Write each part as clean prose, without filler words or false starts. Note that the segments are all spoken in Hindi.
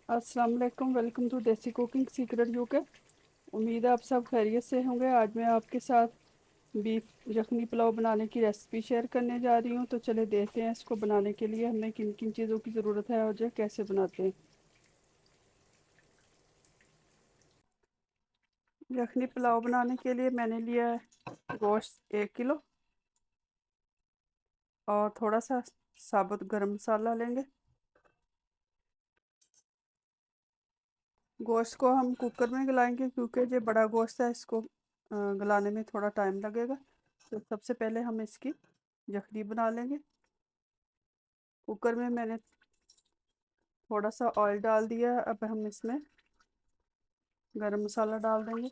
अस्सलाम वालेकुम। वेलकम टू देसी कुकिंग सीक्रेट यूके। उम्मीद है आप सब खैरियत से होंगे। आज मैं आपके साथ बीफ यखनी पुलाव बनाने की रेसिपी शेयर करने जा रही हूँ। तो चले देखते हैं इसको बनाने के लिए हमें किन किन चीज़ों की ज़रूरत है और जो कैसे बनाते हैं। यखनी पुलाव बनाने के लिए मैंने लिया है गोश्त 1 किलो और थोड़ा सा साबुत गरम मसाला लेंगे। गोश्त को हम कुकर में गलाएंगे क्योंकि जो बड़ा गोश्त है इसको गलाने में थोड़ा टाइम लगेगा। तो सबसे पहले हम इसकी यखनी बना लेंगे। कुकर में मैंने थोड़ा सा ऑयल डाल दिया। अब हम इसमें गरम मसाला डाल देंगे।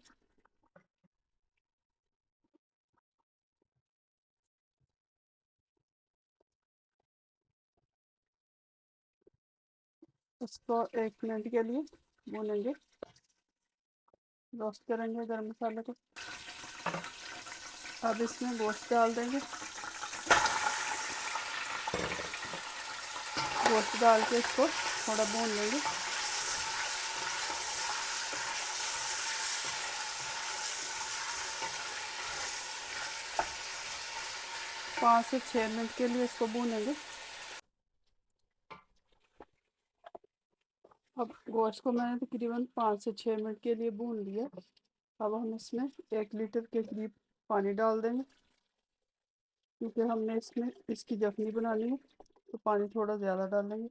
इसको 1 मिनट के लिए भूनेंगे, रोस्ट करेंगे गरम मसाले को। अब इसमें गोश्त डाल देंगे। गोश्त डाल के इसको थोड़ा भून लेंगे। पाँच से 6 मिनट के लिए इसको भूनेंगे। अब गोश्त को मैंने तकरीबन 5 से 6 मिनट के लिए भून लिया। अब हम इसमें 1 लीटर के करीब पानी डाल देंगे क्योंकि हमने इसमें इसकी यखनी बनानी है, तो पानी थोड़ा ज़्यादा डालेंगे।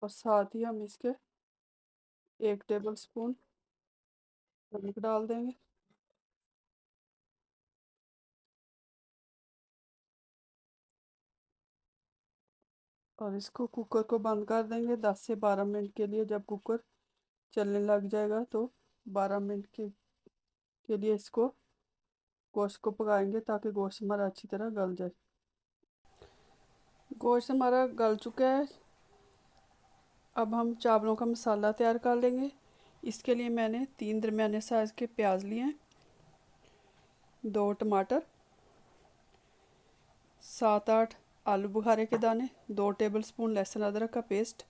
और साथ ही हम इसके 1 टेबल स्पून नमक डाल देंगे। और इसको कुकर को बंद कर देंगे 10 से 12 मिनट के लिए। जब कुकर चलने लग जाएगा तो 12 मिनट के लिए इसको गोश्त को पकाएंगे ताकि गोश्त हमारा अच्छी तरह गल जाए। गोश्त हमारा गल चुका है। अब हम चावलों का मसाला तैयार कर लेंगे। इसके लिए मैंने 3 दरमियाने साइज़ के प्याज लिए हैं, 2 टमाटर, 7-8 आलू बुखारे के दाने, 2 टेबल स्पून लहसुन अदरक का paste,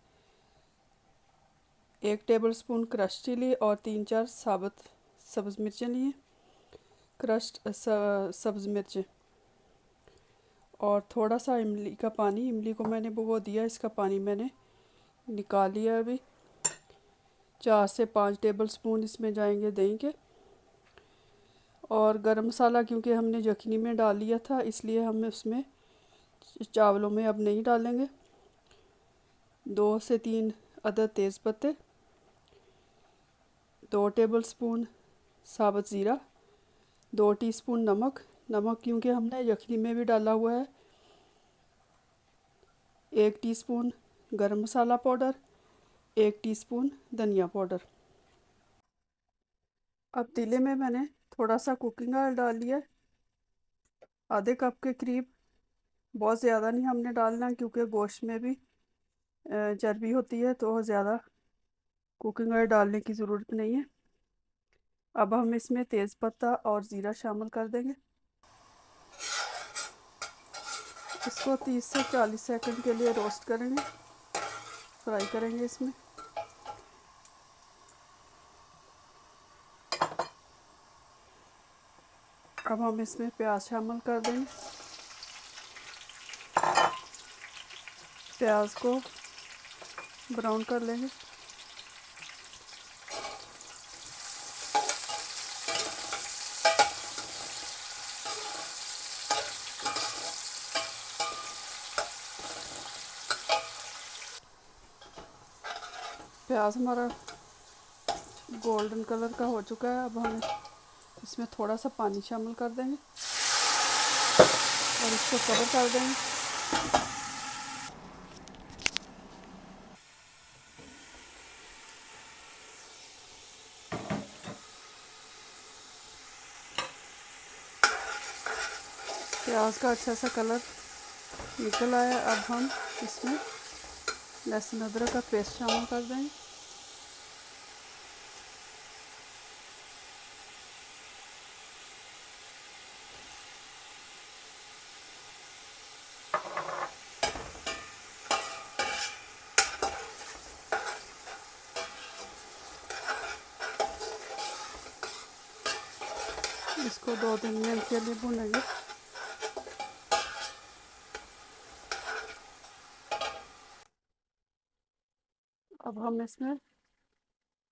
1 tablespoon crush chilli और 3-4 साबुत सब्ज़ मिर्चें लिए, क्रश्ड सब्ज़ मिर्चें, और थोड़ा सा इमली का पानी। इमली को मैंने भिगो दिया, इसका पानी मैंने निकाल लिया। अभी 4 से 5 टेबल स्पून इसमें जाएंगे दही के। और गरम मसाला क्योंकि हमने यखनी में डाल लिया था इसलिए हम उसमें चावलों में अब नहीं डालेंगे। 2 से 3 अदद तेज़ पत्ते, 2 टेबल स्पून साबुत ज़ीरा, 2 टीस्पून नमक। नमक क्योंकि हमने यखनी में भी डाला हुआ है। 1 टीस्पून गरम मसाला पाउडर, 1 टीस्पून धनिया पाउडर। अब पतीले में मैंने थोड़ा सा कुकिंग ऑयल डाल लिया, आधे कप के करीब। बहुत ज़्यादा नहीं हमने डालना क्योंकि गोश्त में भी चर्बी होती है, तो ज़्यादा कुकिंग ऑयल डालने की ज़रूरत नहीं है। अब हम इसमें तेज़पत्ता और ज़ीरा शामिल कर देंगे। इसको 30 से 40 सेकंड के लिए रोस्ट करेंगे, फ्राई करेंगे इसमें। अब हम इसमें प्याज शामिल कर देंगे। प्याज को ब्राउन कर लेंगे। प्याज हमारा गोल्डन कलर का हो चुका है। अब हम इसमें थोड़ा सा पानी शामिल कर देंगे और इसको कवर कर देंगे। प्याज का अच्छा सा कलर निकल आया। अब हम इसमें लहसुन अदरक का पेस्ट शामिल कर देंगे। इसको 2-3 मिनट के लिए भूनेंगे। अब हम इसमें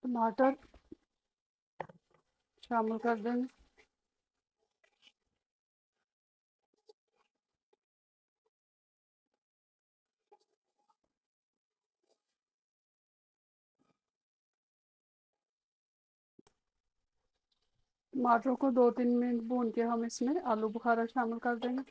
टमाटर शामिल कर देंगे। टमाटरों को 2-3 मिनट भून के हम इसमें आलू बुखारा शामिल कर देंगे।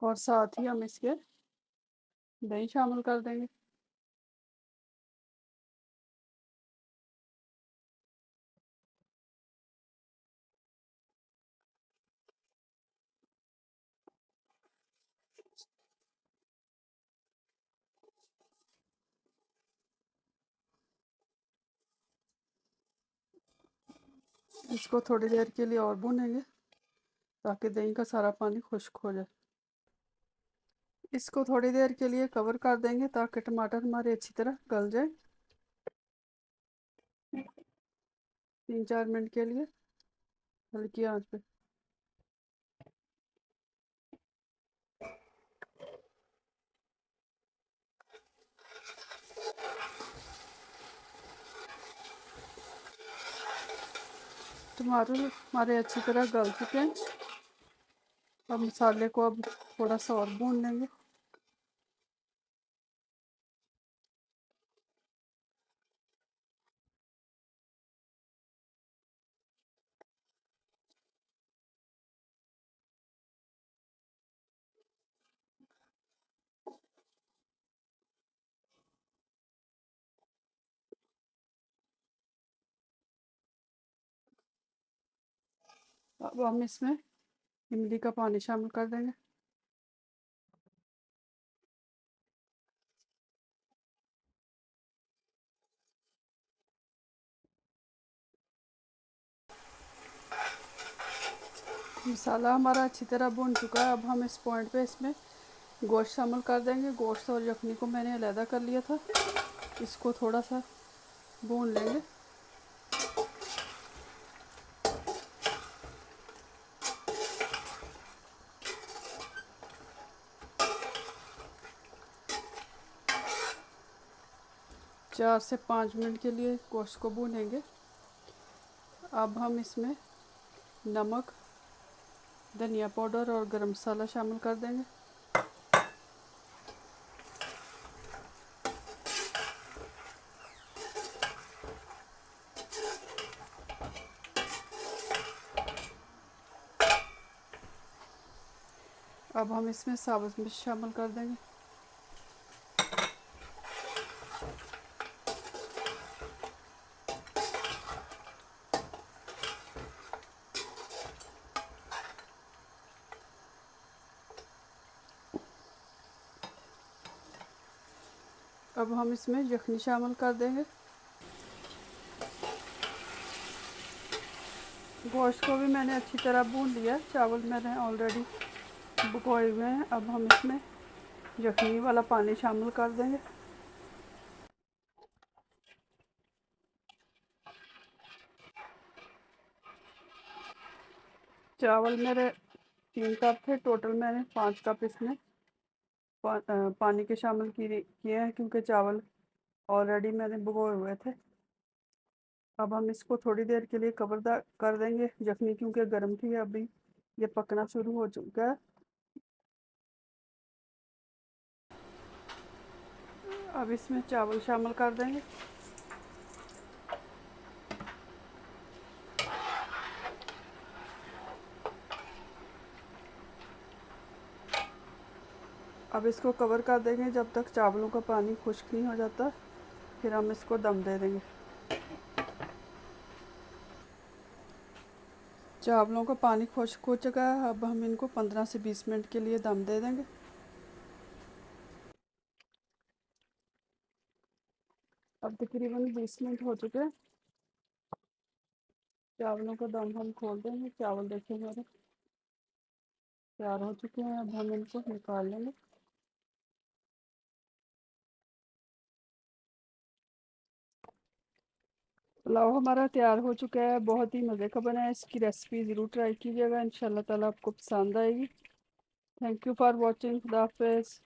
और साथ ही हम इसके दही शामिल कर देंगे। इसको थोड़ी देर के लिए और भूनेंगे ताकि दही का सारा पानी खुश्क हो जाए। इसको थोड़ी देर के लिए कवर कर देंगे ताकि टमाटर हमारे अच्छी तरह गल जाए। 3-4 मिनट के लिए हल्की आंच पे। टमाटर हमारे अच्छी तरह गल चुके हैं। अब मसाले को अब थोड़ा सा और भून लेंगे। अब हम इसमें इमली का पानी शामिल कर देंगे। मसाला हमारा अच्छी तरह भून चुका है। अब हम इस पॉइंट पे इसमें गोश्त शामिल कर देंगे। गोश्त और यखनी को मैंने अलहदा कर लिया था। इसको थोड़ा सा भून लेंगे। चार से 5 मिनट के लिए गोश्त को भूनेंगे। अब हम इसमें नमक, धनिया पाउडर और गरम मसाला शामिल कर देंगे। अब हम इसमें साबुत मिर्च शामिल कर देंगे। अब हम इसमें यखनी शामिल कर देंगे। गोश्त को भी मैंने अच्छी तरह भून लिया। चावल मैंने ऑलरेडी भिगोए हुए हैं। अब हम इसमें यखनी वाला पानी शामिल कर देंगे। चावल मेरे 3 कप थे। टोटल मैंने 5 कप इसमें पानी के शामिल किए हैं क्योंकि चावल ऑलरेडी मैंने भिगोए हुए थे। अब हम इसको थोड़ी देर के लिए कवर कर देंगे। यखनी क्योंकि गर्म थी, अभी ये पकना शुरू हो चुका है। अब इसमें चावल शामिल कर देंगे। अब इसको कवर कर देंगे जब तक चावलों का पानी खुश्क नहीं हो जाता। फिर हम इसको दम दे देंगे। चावलों का पानी खुश्क हो चुका है। अब हम इनको 15 से 20 मिनट के लिए दम दे देंगे। अब तकरीबन 20 मिनट हो चुके हैं। चावलों का दम हम खोल देंगे। चावल देखें हमारे तैयार हो चुके हैं, अब हम इनको निकाल लेंगे। पुलाव हमारा तैयार हो चुका है, बहुत ही मज़े का बना है। इसकी रेसिपी ज़रूर ट्राई कीजिएगा, इंशाल्लाह ताला आपको पसंद आएगी। Thank you for watching. खुदा हाफिज़।